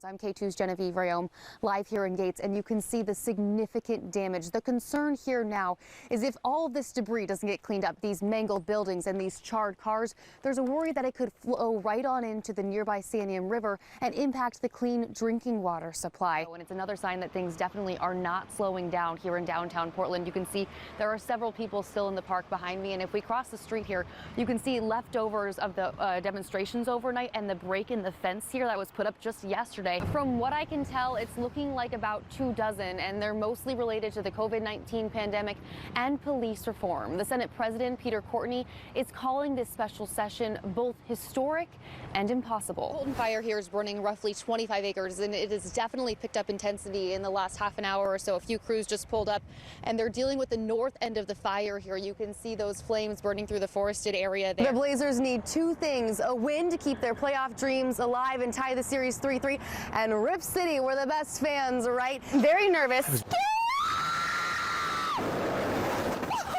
I'm K2's Genevieve Reaume, live here in Gates, and you can see the significant damage. The concern here now is if all of this debris doesn't get cleaned up, these mangled buildings and these charred cars, there's a worry that it could flow right on into the nearby Santiam River and impact the clean drinking water supply. And it's another sign that things definitely are not slowing down here in downtown Portland. You can see there are several people still in the park behind me, and if we cross the street here, you can see leftovers of the demonstrations overnight and the break in the fence here that was put up just yesterday. From what I can tell, it's looking like about 24, and they're mostly related to the COVID-19 pandemic and police reform. The Senate President, Peter Courtney, is calling this special session both historic and impossible. The Colton fire here is burning roughly 25 acres, and it has definitely picked up intensity in the last half an hour or so. A few crews just pulled up, and they're dealing with the north end of the fire here. You can see those flames burning through the forested area there. The Blazers need two things: a win to keep their playoff dreams alive and tie the series 3-3, and Rip City, where the best fans, right? Very nervous.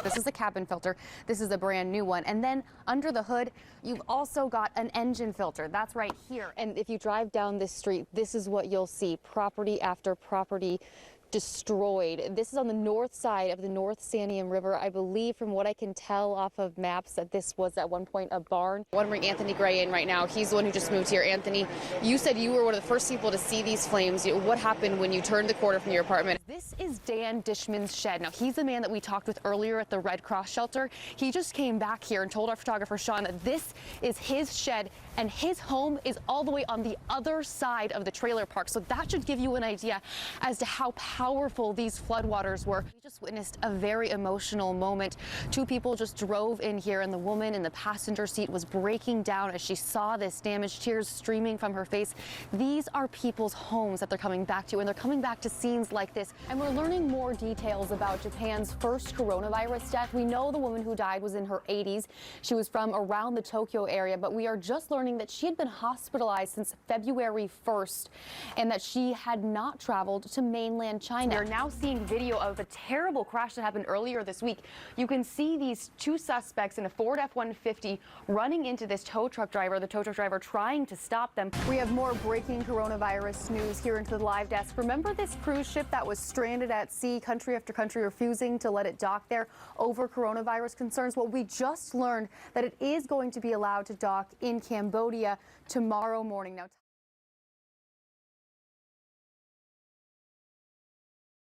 This is a cabin filter. This is a brand new one. And then under the hood, you've also got an engine filter. That's right here. And if you drive down this street, this is what you'll see. Property after property destroyed. This is on the north side of the North Santiam River. I believe, from what I can tell off of maps, that this was at one point a barn. I want to bring Anthony Gray in right now. He's the one who just moved here. Anthony, you said you were one of the first people to see these flames. What happened when you turned the corner from your apartment? This is Dan Dishman's shed. Now, he's the man that we talked with earlier at the Red Cross shelter. He just came back here and told our photographer, Sean, that this is his shed and his home is all the way on the other side of the trailer park. So that should give you an idea as to how powerful these floodwaters were. We just witnessed a very emotional moment. Two people just drove in here, and the woman in the passenger seat was breaking down as she saw this damage, tears streaming from her face. These are people's homes that they're coming back to, and they're coming back to scenes like this. And we're learning more details about Japan's first coronavirus death. We know the woman who died was in her 80s. She was from around the Tokyo area, but we are just learning that she had been hospitalized since February 1st and that she had not traveled to mainland China. We're now seeing video of a terrible crash that happened earlier this week. You can see these two suspects in a Ford F-150 running into this tow truck driver, the tow truck driver trying to stop them. We have more breaking coronavirus news here into the live desk. Remember this cruise ship that was stranded at sea, country after country refusing to let it dock there over coronavirus concerns? Well, we just learned that it is going to be allowed to dock in Cambodia tomorrow morning. Now,